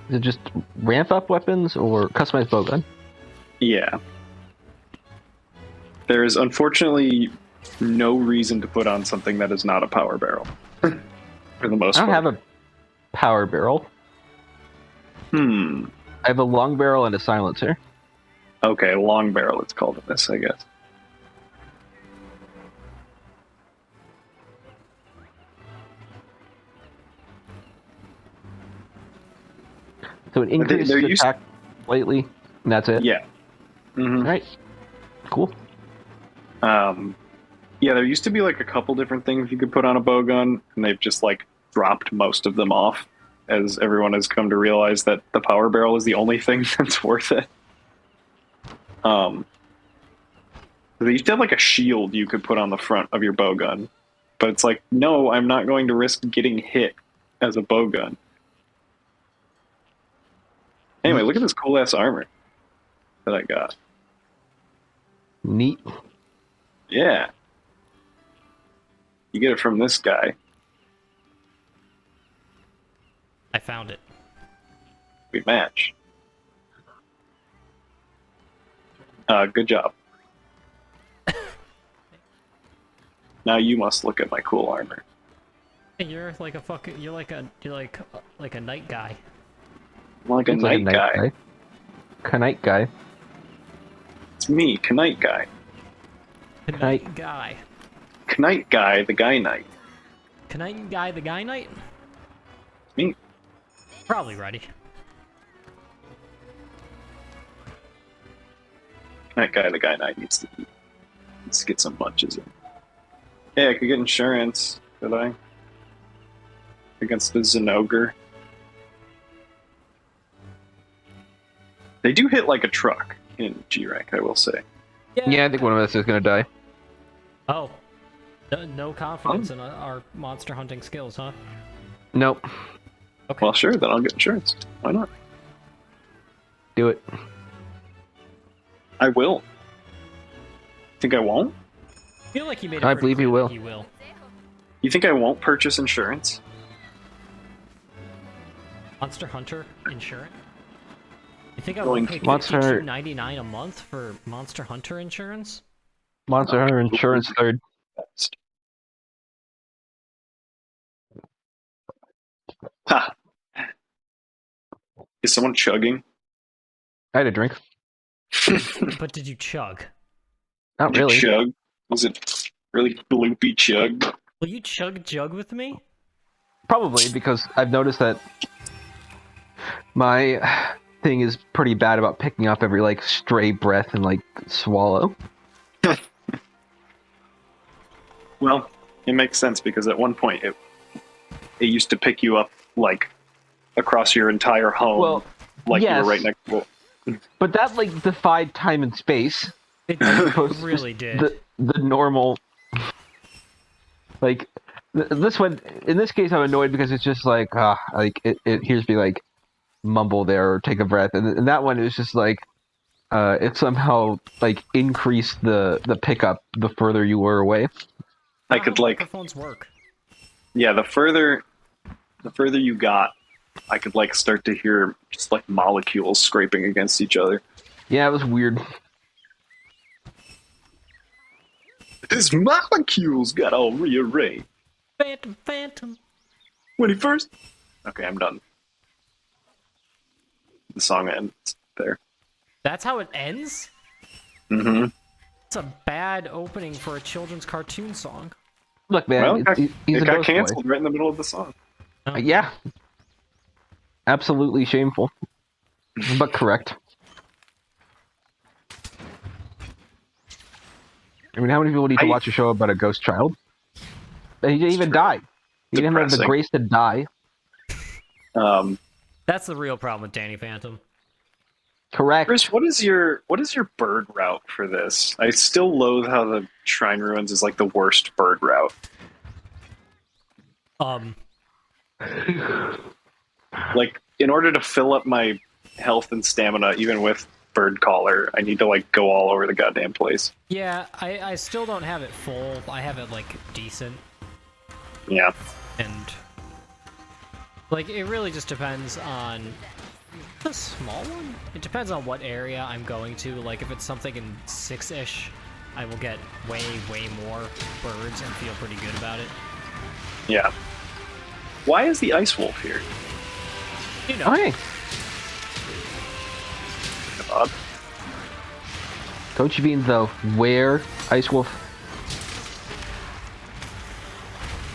Is it just ramp up weapons or customized bowgun? Yeah. There is unfortunately no reason to put on something that is not a power barrel. For the most I don't part. have a power barrel. I have a long barrel and a silencer. Okay, long barrel it's called in this, I guess. So it increases attack slightly, and that's it? Yeah. All right. Cool. Yeah, there used to be like a couple different things you could put on a bowgun, and they've just like dropped most of them off as everyone has come to realize that the power barrel is the only thing that's worth it. They used to have like a shield you could put on the front of your bowgun, but it's like, no, I'm not going to risk getting hit as a bowgun. Anyway, look at this cool ass armor that I got. Neat. Yeah. You get it from this guy. I found it. We match. Good job. Now you must look at my cool armor. You're like a fucking. You're like a night guy. I'm like a night guy. Knight guy. It's me, Knight guy. Knight guy. Knight guy, the guy knight. Knight guy, the guy knight. Me. Probably ready. That guy, the guy knight, needs to get some munches in. Hey, I could get insurance, could I? Against the Zenogre. They do hit like a truck in G rank, I will say. Yeah, I think one of us is gonna die. Oh. No confidence in our monster hunting skills, huh? Nope. Okay. Well, sure, then I'll get insurance. Why not? Do it. I will. Think I won't? I feel like he made it. I believe he will. He will. You think I won't purchase insurance? Monster Hunter insurance? You think I Going will pay $52.99 a month for Monster Hunter insurance? Monster Hunter insurance third. Ha! Is someone chugging? I had a drink. But did you chug? Not really. Chug? Was it really bloopy chug? Will you chug jug with me? Probably, because I've noticed that my thing is pretty bad about picking up every like stray breath and like swallow. Well, it makes sense because at one point it used to pick you up like across your entire home, well, like yes, you were right next to it. But that like defied time and space. It really did. The normal, like this one. In this case, I'm annoyed because it's just like like it hears me like mumble there or take a breath, and that one is just like it somehow like increased the pickup the further you were away. I could like microphones work. Yeah, the further you got, I could like start to hear just like molecules scraping against each other. Yeah, it was weird. His molecules got all rearranged. Phantom. 21st? Okay, I'm done. The song ends there. That's how it ends? Mm-hmm. It's a bad opening for a children's cartoon song. Look, man, well, it got canceled right in the middle of the song. Yeah. Absolutely shameful. But correct. I mean, how many people need to watch a show about a ghost child? And he didn't even die. He didn't have the grace to die. That's the real problem with Danny Phantom. Correct. Chris, what is your bird route for this? I still loathe how the Shrine Ruins is like the worst bird route. Like, in order to fill up my health and stamina, even with bird collar, I need to like go all over the goddamn place. Yeah, I still don't have it full. I have it like decent. Yeah. And like it really just depends on A small one? It depends on what area I'm going to. Like, if it's something in 6-ish, I will get way more birds and feel pretty good about it. Yeah. Why is the ice wolf here? You know. Oh, hey. God. Don't you mean the where Ice Wolf?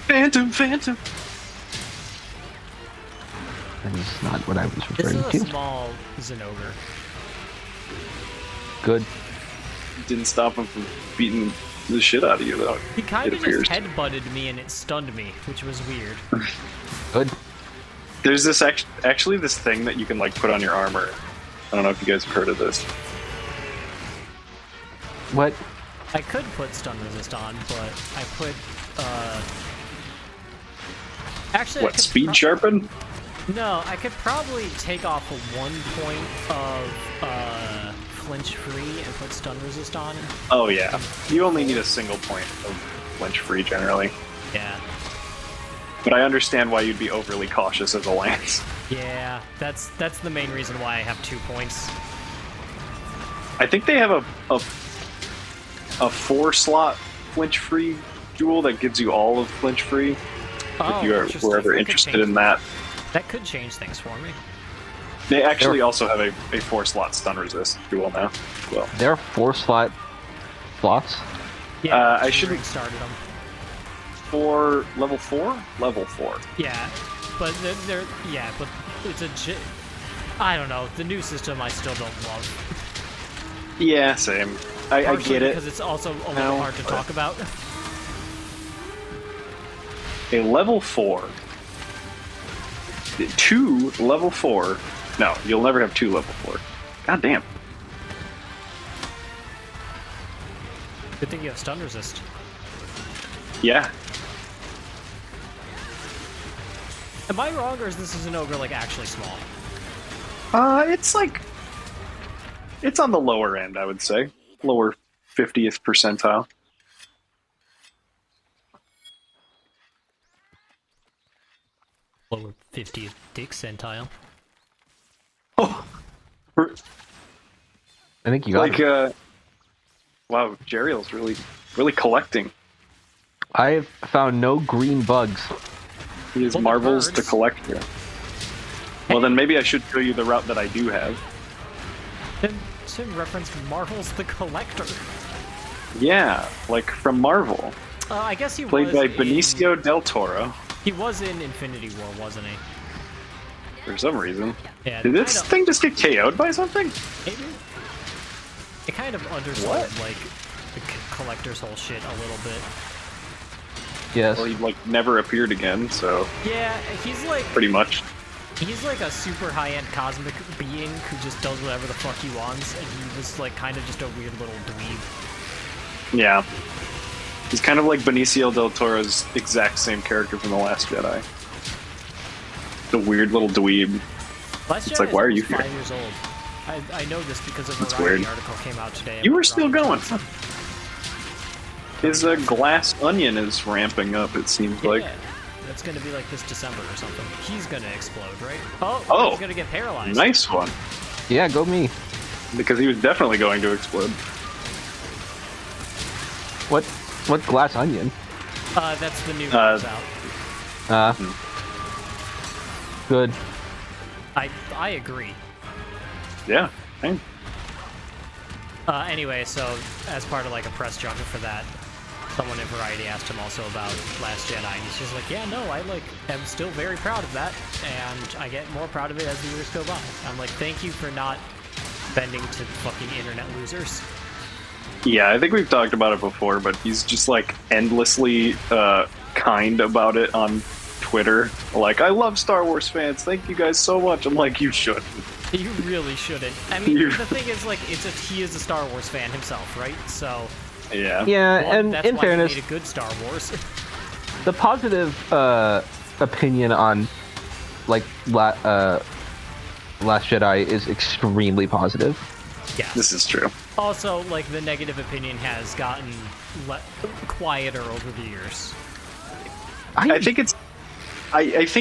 Phantom. That is not what I was This referring is a to. small Zinogre. Good. Didn't stop him from beating the shit out of you, though. He kind it of appears. just headbutted me and it stunned me, which was weird. Good. There's this actually this thing that you can like put on your armor. I don't know if you guys have heard of this. What? I could put stun resist on, but I put, Actually, What, speed sharpen? No, I could probably take off 1 point of, flinch free and put stun resist on. Oh yeah. You only need a single point of flinch free generally. Yeah. But I understand why you'd be overly cautious as a lance. Yeah, that's the main reason why I have 2 points. I think they have a 4-slot flinch free jewel that gives you all of flinch free. Oh, If you were ever interested in that. That could change things for me. They actually also have a 4-slot stun resist jewel now. Well, There are 4-slot slots? Yeah, I shouldn't- started them. for level 4? Level 4. Yeah, but but it's I don't know. The new system I still don't love. Yeah, same. I Partially get it. because it's also a little No, hard to but- talk about. A level 4. 2 level 4. No, you'll never have 2 level 4. God damn. Good thing you have stun resist. Yeah. Am I wrong, or is this an ogre like actually small? It's like... It's on the lower end, I would say. Lower 50th percentile. Lower 50th dick centile. Oh! I think you got Like, it. wow, Jeriel's really collecting. I have found no green bugs. He has Well, they're marbles to birds. collect here. Well, then maybe I should show you the route that I do have. Tim referenced Marvel's the Collector. Yeah, like from Marvel. I guess he Played was by in, Benicio del Toro, He was in Infinity War, wasn't he? for some reason. Yeah. Did this thing just get KO'd by something? It kind of undersold What? like the Collector's whole shit a little bit. Yes. Well, he like never appeared again, so Yeah, he's like pretty much. he's like a super high-end cosmic being who just does whatever the fuck he wants, and he was like kind of just a weird little dweeb. Yeah. He's kind of like Benicio del Toro's exact same character from The Last Jedi. The weird little dweeb. Last It's Jedi like, is why are you almost here? 5 years old. I know this because a That's Variety weird. article came out today. You about were still Rian going. Johnson. His glass onion is ramping up, it seems like. Yeah, that's gonna be like this December or something. He's gonna explode, right? Oh, Oh, he's gonna get paralyzed. Nice one. Yeah, go me. Because he was definitely going to explode. What glass onion? That's the new news out. Good. I agree. Yeah. Hey. Anyway, so as part of like a press junket for that, someone in Variety asked him also about Last Jedi, and he's just like, yeah, no, I like am still very proud of that, and I get more proud of it as the years go by. I'm like, thank you for not bending to fucking internet losers. Yeah, I think we've talked about it before, but he's just like endlessly kind about it on Twitter. Like, I love Star Wars fans. Thank you guys so much. I'm like, you should. You really shouldn't. I mean, the thing is, like, he is a Star Wars fan himself, right? So, Yeah. Yeah, well, and that's in why fairness, he made a good Star Wars. the positive opinion on like Last Jedi is extremely positive. Yeah. This is true. Also, like, the negative opinion has gotten quieter over the years. I think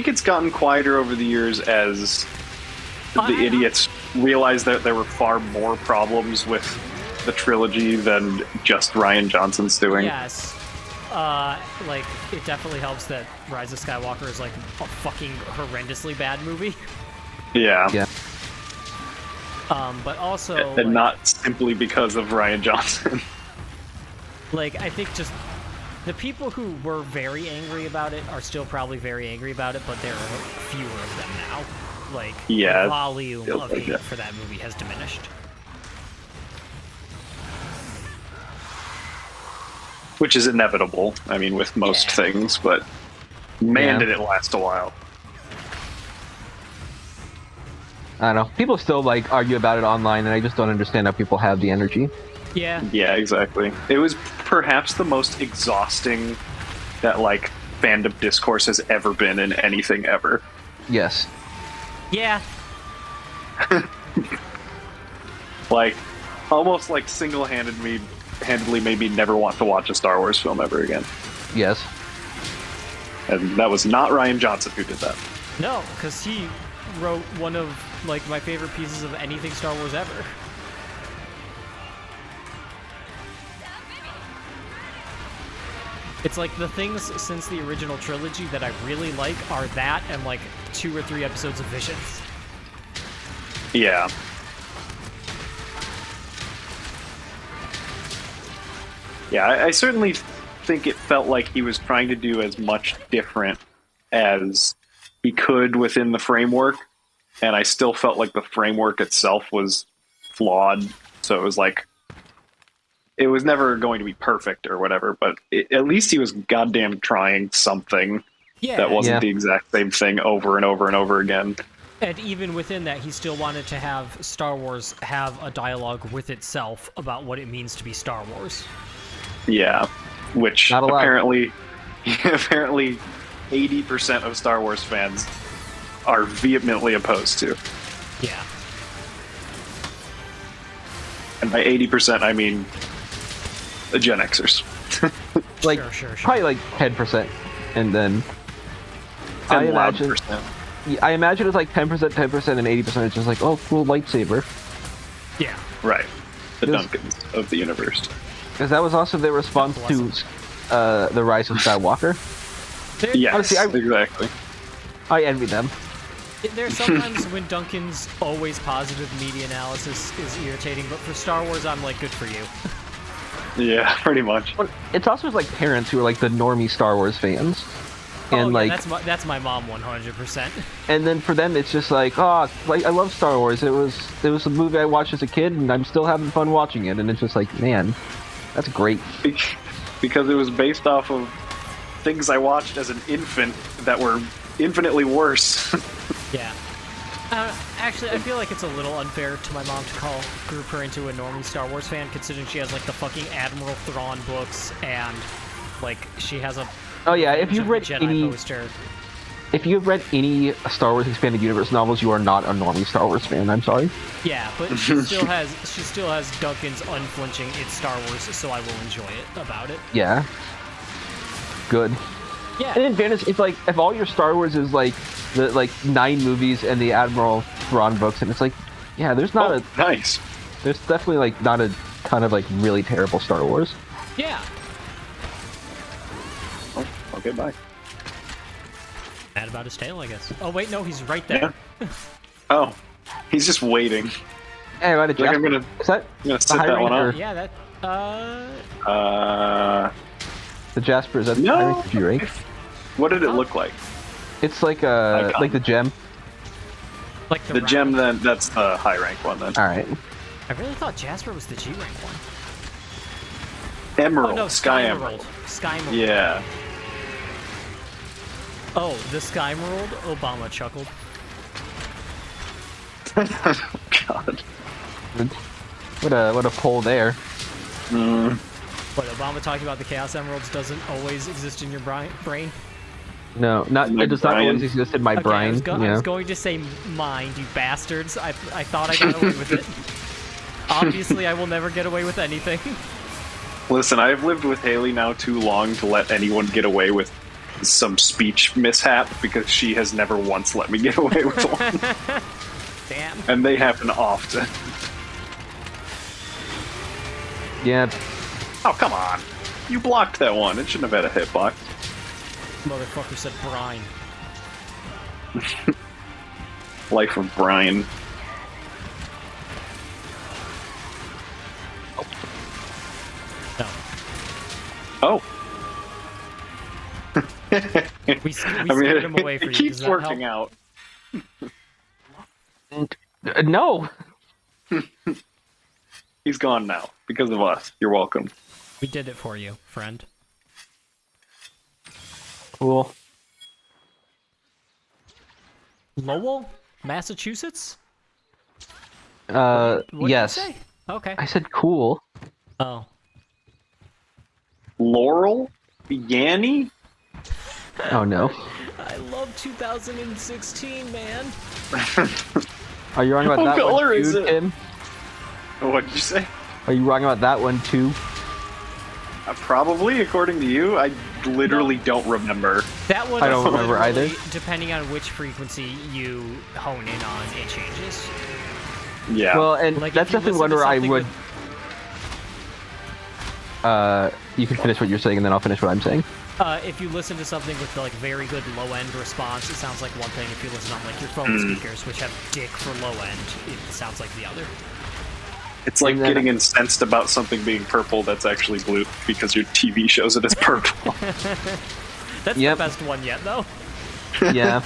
it's gotten quieter over the years as the idiots realized that there were far more problems with the trilogy than just Rian Johnson's doing. Yes. Like, it definitely helps that Rise of Skywalker is, like, a fucking horrendously bad movie. Yeah. Yeah. But also... And like, not simply because of Rian Johnson. like, I think just... The people who were very angry about it are still probably very angry about it, but there are fewer of them now. Like, Yeah, the volume feels of like hate that. for that movie has diminished. Which is inevitable, I mean, with most Yeah. things, but man, Yeah. did it last a while. I don't know. People still like argue about it online, and I just don't understand how people have the energy. Yeah. Yeah, exactly. It was perhaps the most exhausting that, like, fandom discourse has ever been in anything ever. Yes. Yeah. Like, almost like single-handedly made me never want to watch a Star Wars film ever again. Yes. And that was not Rian Johnson who did that. No, because he wrote one of, like, my favorite pieces of anything Star Wars ever. It's like the things since the original trilogy that I really like are that and, like, 2 or 3 episodes of Visions. Yeah. Yeah, I certainly think it felt like he was trying to do as much different as he could within the framework, and I still felt like the framework itself was flawed. So it was like, it was never going to be perfect or whatever, but at least he was goddamn trying something Yeah. that wasn't Yeah. the exact same thing over and over and over again. And even within that, he still wanted to have Star Wars have a dialogue with itself about what it means to be Star Wars. Yeah, which Not allowed. apparently 80% of Star Wars fans are vehemently opposed to. Yeah. And by 80%, I mean the Gen Xers. Like Sure. probably like 10%, and then I And loud imagine percent. I imagine it's like 10%, and 80% is just like, oh, cool lightsaber. Yeah. Right. The Yes. Duncans of the universe. Because that was also their response God to bless the Rise of Skywalker. Yes, Honestly, exactly. I envy them. There's sometimes when Duncan's always positive media analysis is irritating, but for Star Wars, I'm like, good for you. Yeah, pretty much. But it's also like parents who are like the normie Star Wars fans, and oh, like, yeah, that's my mom 100%. and then for them it's just like, oh, like I love Star Wars. It was a movie I watched as a kid, and I'm still having fun watching it. And it's just like, man, that's great. Because it was based off of things I watched as an infant that were infinitely worse. Yeah. Actually, I feel like it's a little unfair to my mom to group her into a normie Star Wars fan, considering she has, like, the fucking Admiral Thrawn books, and, like, she has a Oh yeah, if you've read Jedi any poster. if you've read any Star Wars Expanded Universe novels, you are not a normie Star Wars fan. I'm sorry. Yeah, but she still has Duncan's unflinching "It's Star Wars, so I will enjoy it" about it. Yeah. Good. Yeah. And in fairness, if all your Star Wars is like the 9 movies and the Admiral Thrawn books, and it's like, yeah, there's not Nice. there's definitely like not a ton of like really terrible Star Wars. Yeah. Oh, okay, bye. Mad about his tail, I guess. Oh wait, no, he's right there. Yeah. Oh, he's just waiting. Hey, what did Like, Jasper? I'm gonna Is that sit high that one rank up. or Yeah, that. the Jasper? Is that No. high rank or G rank? What did it look like? It's like Icon. like the gem. Like The gem, then that's the high rank one. Then All right. I really thought Jasper was the G rank one. Emerald, Oh no, Sky Emerald. Sky Emerald. Yeah. Oh, the Sky Emerald? Obama chuckled. God. What a pull there. What, Obama talking about the Chaos Emeralds doesn't always exist in your brain? No, not My it does not Brian. always exist in my Okay, brain. I was Yeah. going to say mind, you bastards. I thought I got away with it. Obviously, I will never get away with anything. Listen, I've lived with Haley now too long to let anyone get away with some speech mishap because she has never once let me get away with one. Damn. And they happen often. Yeah. Oh, come on. You blocked that one. It shouldn't have had a hitbox. Motherfucker said brine. Life of Brian. No. Oh. We scared him away for it you. keeps Does that working help? out. No. He's gone now because of us. You're welcome. We did it for you, friend. Cool. Lowell, Massachusetts? What did Yes. you say? Okay. I said cool. Oh. Laurel? Yanni? Oh no. I love 2016, man. Are you wrong about What that color one is too, it? Tim? What did you say? Are you wrong about that one too? Probably, according to you. I literally don't remember. That one I don't is remember literally, either. depending on which frequency you hone in on, it changes. Yeah. Well, and Like, that's if you definitely one listen to where I something would. You can finish what you're saying, and then I'll finish what I'm saying. If you listen to something with like very good low end response, it sounds like one thing. If you listen on like your phone speakers, which have dick for low end, it sounds like the other. It's like and then- getting incensed about something being purple that's actually blue because your TV shows it as purple. That's Yep. the best one yet, though. Yeah.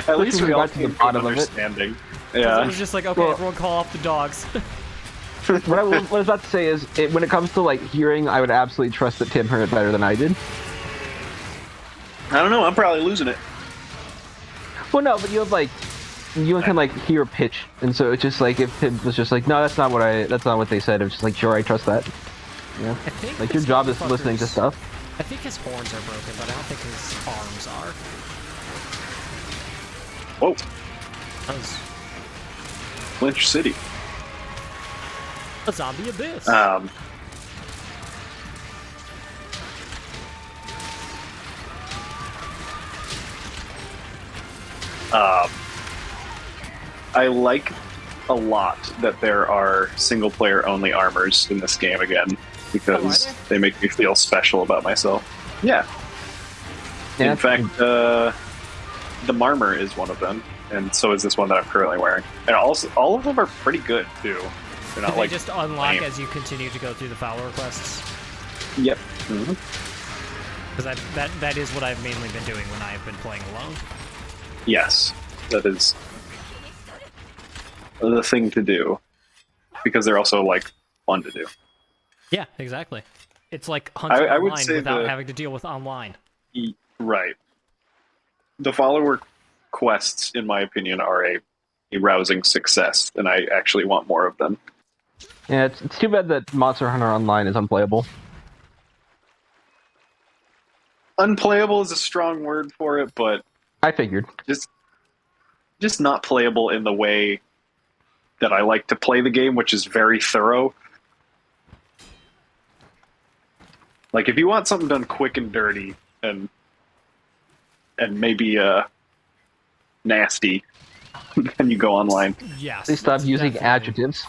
At least we all got to the came to an bottom of it. understanding. It Yeah. was just like, okay, Well- everyone call off the dogs. what I was about to say is, when it comes to like hearing, I would absolutely trust that Tim heard it better than I did. I don't know. I'm probably losing it. Well, no, but you have like, you can like hear pitch, and so it's just like if Tim was just like, no, that's not what they said. It's just like, sure, I trust that. Yeah. I think Like your this job is listening to motherfucker's- stuff. I think his horns are broken, but I don't think his arms are. Whoa. That was Lynch City. a zombie abyss. I like a lot that there are single player only armors in this game again because Oh, are they make me feel special about myself. Yeah. Yeah. In fact, the Marmor is one of them, and so is this one that I'm currently wearing. And also, all of them are pretty good too. They're Do not they like just unlock lame. as you continue to go through the follower quests? Yep. Because that is what I've mainly been doing when I've been playing alone. Yes, that is the thing to do because they're also like fun to do. Yeah, exactly. It's like hunting I would online say without the- having to deal with online. Right. The follower quests, in my opinion, are a rousing success, and I actually want more of them. Yeah, it's too bad that Monster Hunter Online is unplayable. Unplayable is a strong word for it, but I figured. just not playable in the way that I like to play the game, which is very thorough. Like, if you want something done quick and dirty and maybe nasty, then you go online. Yes. They stop that's using definitely- adjectives.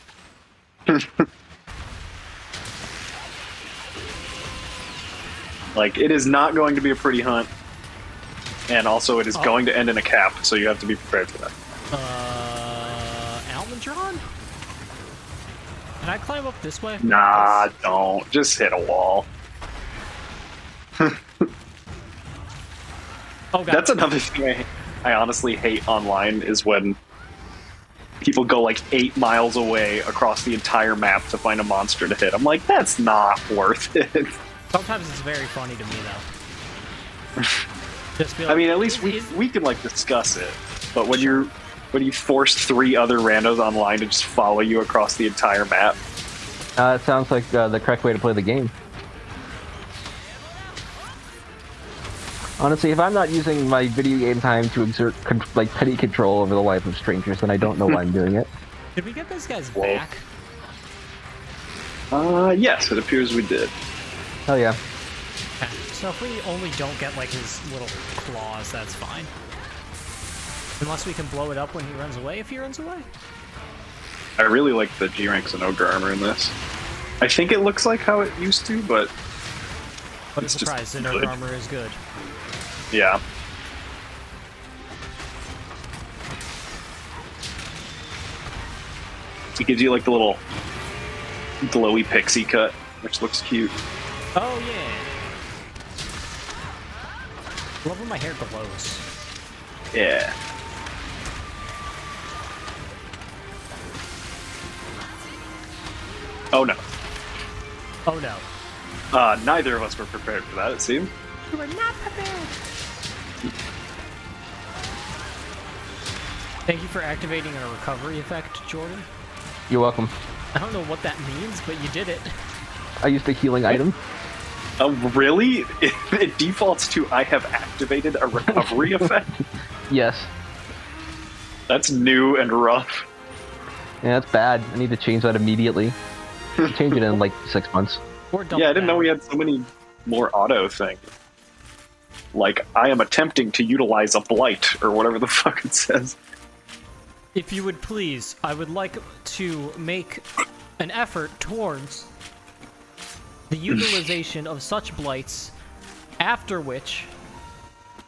Like, it is not going to be a pretty hunt, and also it is going to end in a cap, so you have to be prepared for that. Almondron? Can I climb up this way? Nah, don't. Just hit a wall. Oh god. That's another thing I honestly hate online is when people go like 8 miles away across the entire map to find a monster to hit. I'm like, that's not worth it. Sometimes it's very funny to me though. Just be like, I mean, at least we can like discuss it. But when you force 3 other randos online to just follow you across the entire map, It sounds like the correct way to play the game. Honestly, if I'm not using my video game time to exert petty control over the life of strangers, then I don't know why I'm doing it. Did we get those guys Whoa. back? yes, it appears we did. Hell yeah. Okay. So if we only don't get like his little claws, that's fine. Unless we can blow it up when he runs away, if he runs away. I really like the G-Ranks and Ogre armor in this. I think it looks like how it used to, but What a it's surprise, just the good. Ogre armor is good. Yeah. It gives you like the little glowy pixie cut, which looks cute. Oh yeah! Love when my hair glows. Yeah. Oh no. Oh no. Neither of us were prepared for that, it seems. You were not prepared! Thank you for activating a recovery effect, Jordan. You're welcome. I don't know what that means, but you did it. I used a healing item. Oh, really? It defaults to I have activated a recovery effect? Yes. That's new and rough. Yeah, that's bad. I need to change that immediately. Change it in like 6 months. Or double Yeah, I didn't know down. we had so many more auto things. Like, I am attempting to utilize a blight, or whatever the fuck it says. If you would please, I would like to make an effort towards the utilization of such blights, after which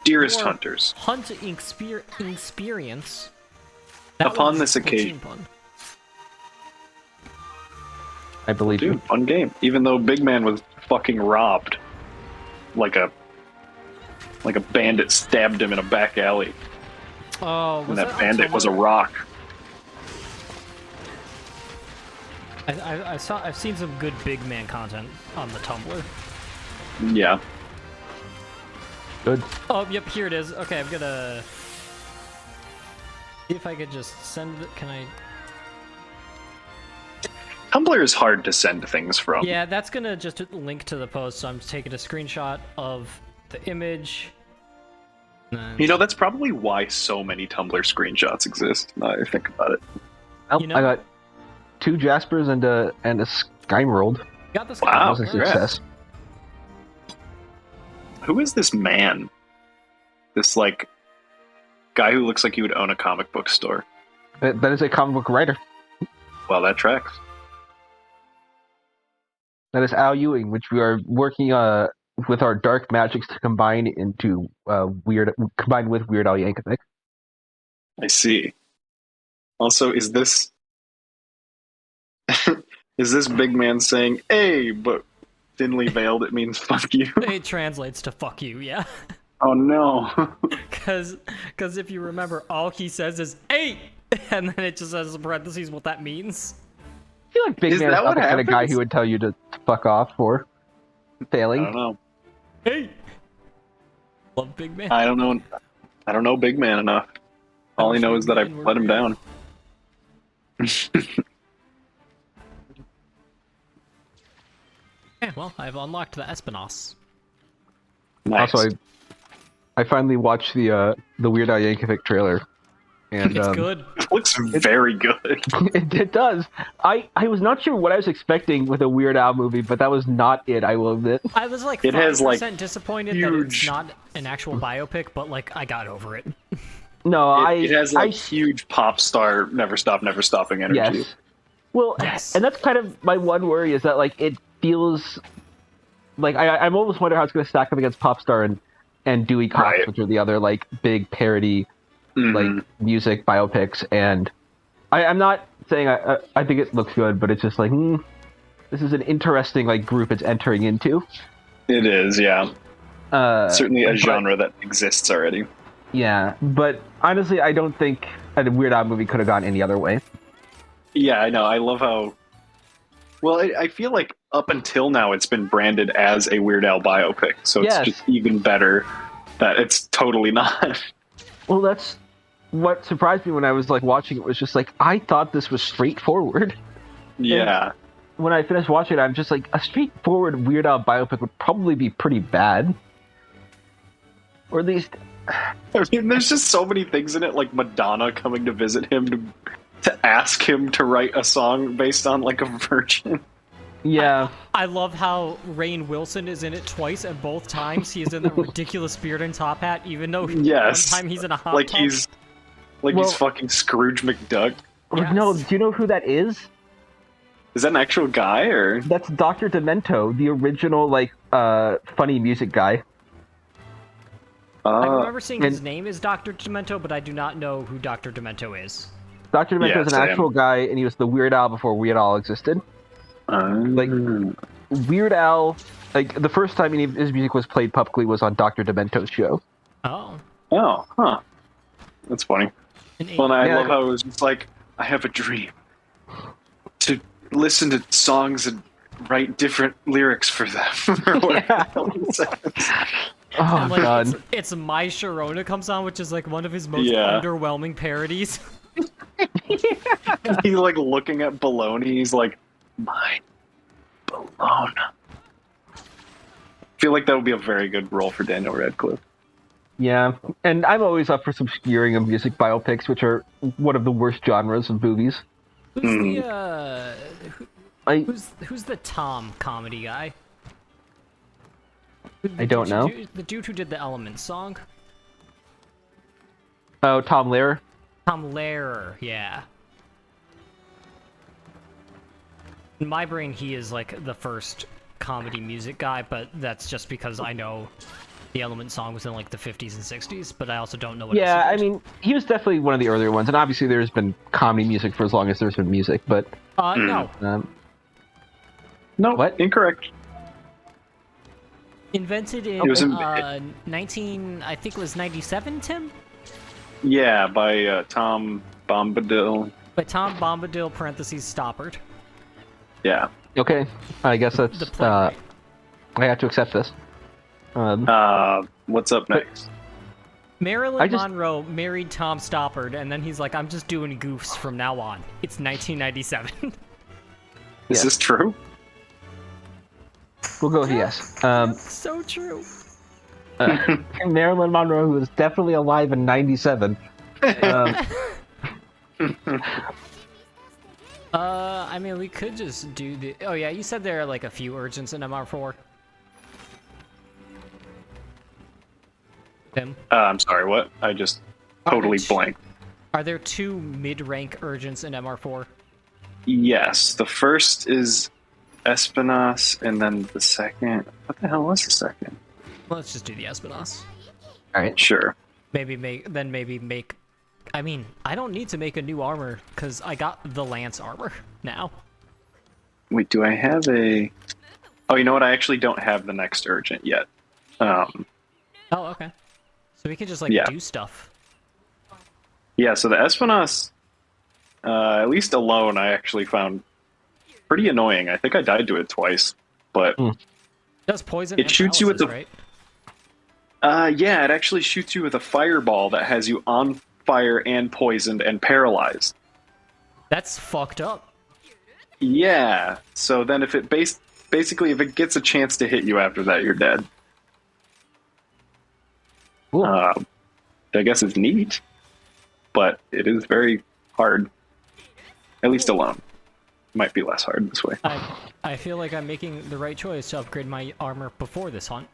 Dearest your hunters, hunting experience. That Upon was this a Platoon occasion- pun. I believe dude, you. fun game. Even though Big Man was fucking robbed. Like a bandit stabbed him in a back alley. Oh, And was that on bandit was a Tumblr? rock. I've seen some good big man content on the Tumblr. Yeah. Good. Oh, yep, here it is. Okay, I'm gonna see if I could just send it. Can I? Tumblr is hard to send things from. Yeah, that's gonna just link to the post. So I'm just taking a screenshot of the image. And You know, that's probably why so many Tumblr screenshots exist, now that I think about it. Well, You know- I got 2 Jaspers and a Skyworld. got this. Wow. That was a congrats. success. Who is this man? This, like, guy who looks like he would own a comic book store. That is a comic book writer. Well, that tracks. That is Al Ewing, which we are working with our dark magics to combine into combined with Weird Al Yankovic. I see. Also, is this... is this big man saying, hey, but thinly veiled it means fuck you? It translates to "fuck you," yeah. Oh no. Because if you remember, all he says is "hey," and then it just says in parentheses what that means. I feel like Big Is Man is that not what the kind of guy happens? who would tell you to fuck off for I failing. don't know. Hey. Love big man. I don't know. I don't know Big Man enough. All I know is that I've Man, let him we're- down. Yeah, well, I've unlocked the Espinoss. Nice. Also, I finally watched the Weird Al Yankovic trailer, and It's good. It looks very good. it does. I was not sure what I was expecting with a Weird Al movie, but that was not it. I will admit. I was like It has, like, 5% disappointed that it's huge- not an actual biopic, but like I got over it. No, It has like I huge pop star, never stopping energy. yes. Well, Yes. and that's kind of my one worry is that like it feels like I'm almost wondering how it's going to stack up against Popstar and Dewey Cox, Right. which are the other like big parody Mhm. like music biopics. And I'm not saying I think it looks good, but it's just like this is an interesting like group it's entering into. It is, yeah. Certainly a but- genre that exists already. Yeah, but honestly, I don't think a Weird Al movie could have gone any other way. Yeah, I know. I love how. Well, I feel like up until now it's been branded as a Weird Al biopic, so it's Yes. just even better that it's totally not. Well, that's what surprised me when I was like watching it. Was just like I thought this was straightforward. Yeah. When I finished watching it, I'm just like a straightforward Weird Al biopic would probably be pretty bad, or at least I mean, there's just so many things in it, like Madonna coming to visit him to ask him to write a song based on like a virgin. yeah. I love how Rainn Wilson is in it twice, and both times he is in the ridiculous beard and top hat, even though Yes. one time he's in a hot Like tub. he's Well- fucking Scrooge McDuck. No, Yes. do you know who that is? Is that an actual guy or? That's Dr. Demento, the original like funny music guy. I remember seeing his And name is Dr. Demento, but I do not know who Dr. Demento is. Dr. Demento Yeah, is an same. actual guy, and he was the Weird Al before Weird Al existed. Like Weird Al, like the first time any of his music was played publicly was on Dr. Demento's show. Oh. Oh, huh. That's funny. Well, and I Yeah. love how it was just like, I have a dream to listen to songs and write different lyrics for them. Or whatever he says. Oh And, like, god. it's My Sharona comes on, which is like one of his most Yeah. underwhelming parodies. He's like looking at baloney. He's like, mine, baloney. I feel like that would be a very good role for Daniel Radcliffe. Yeah, and I'm always up for some skewering of music biopics, which are one of the worst genres of movies. Who's the who's the Tom comedy guy? I don't know. The dude who did the Elements song. Oh, Tom Lehrer. Tom Lehrer, yeah. In my brain, he is like the first comedy music guy, but that's just because I know the Element song was in like the 50s and 60s, but I also don't know what Yeah, else he I did. mean, he was definitely one of the earlier ones, and obviously there's been comedy music for as long as there's been music, but No. No, What? incorrect. Invented in It was in- 19, I think it was 97, Tim? Yeah, by Tom Bombadil. By Tom Bombadil, parentheses, Stoppard. Yeah. okay, I guess that's, The playwright. I have to accept this. What's up next? Marilyn I just- Monroe married Tom Stoppard, and then he's like, I'm just doing goofs from now on. It's 1997. Is Yeah. this true? We'll go with yes. So true. Marilyn Monroe, who was definitely alive in 97. I mean, we could just do the... Oh, yeah, you said there are, like, a few urgents in MR4. Tim? I'm sorry, what? I just totally Orange. blanked. Are there 2 mid-rank urgents in MR4? Yes, the first is Espinas, and then the second... What the hell was the second? Let's just do the Espinas. All right. Sure. Maybe make... I mean, I don't need to make a new armor, because I got the Lance armor now. Wait, do I have a... Oh, you know what? I actually don't have the next urgent yet. Oh, okay. So we can just, like, Yeah. do stuff. Yeah, so the Espinas, at least alone, I actually found pretty annoying. I think I died to it twice, but Does poison It and shoots you with paralysis, the- right? yeah, it actually shoots you with a fireball that has you on fire and poisoned and paralyzed. That's fucked up. Yeah, so then if it basically if it gets a chance to hit you after that, you're dead. Cool. I guess it's neat, but it is very hard. At least alone. Might be less hard this way. I feel like I'm making the right choice to upgrade my armor before this hunt,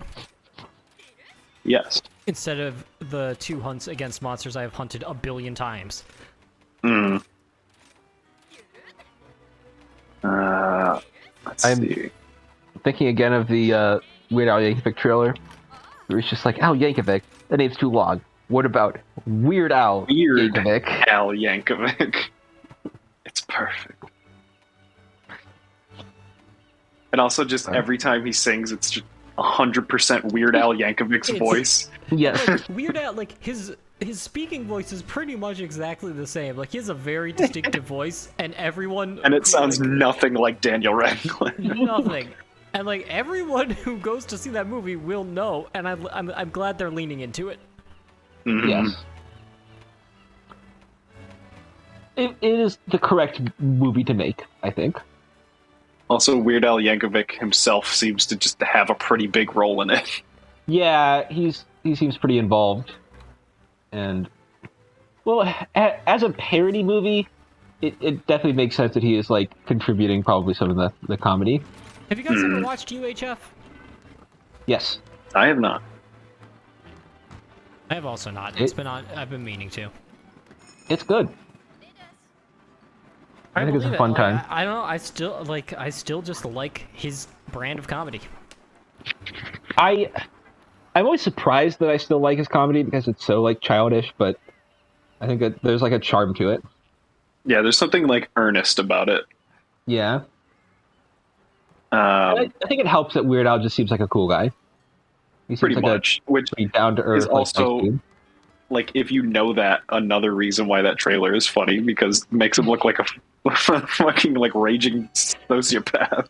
Yes. instead of the 2 hunts against monsters I have hunted a billion times. Let's I'm- see. Thinking again of the Weird Al Yankovic trailer, where it's just like, Al Yankovic, that name's too long. What about Weird Al Weird Yankovic? Al Yankovic. It's perfect. And also, just every time he sings, it's just 100% Weird Al Yankovic's It's- voice. Yes. Like, Weird Al, like, his speaking voice is pretty much exactly the same. Like, he has a very distinctive voice, and everyone... And who, it sounds like, nothing like Daniel Radcliffe. nothing. And, like, everyone who goes to see that movie will know, and I'm glad they're leaning into it. Yes. It is the correct movie to make, I think. Also, Weird Al Yankovic himself seems to just have a pretty big role in it. Yeah, he seems pretty involved, and well, as a parody movie, it definitely makes sense that he is like contributing probably some of the comedy. Have you guys ever watched UHF? Yes. I have not. I have also not. It's been on. I've been meaning to. It's good. I think it's a believe it. fun Like, time. I don't know. I still just like his brand of comedy. I'm always surprised that I still like his comedy because it's so like childish, but I think that there's like a charm to it. Yeah, there's something like earnest about it. Yeah, Um, I think it helps that Weird Al just seems like a cool guy. He seems pretty like a much, which pretty down to is earth, like nice also dude. like if you know that, another reason why that trailer is funny because it makes him look like a fucking like raging sociopath.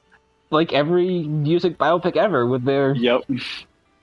Like every music biopic ever with their Yep.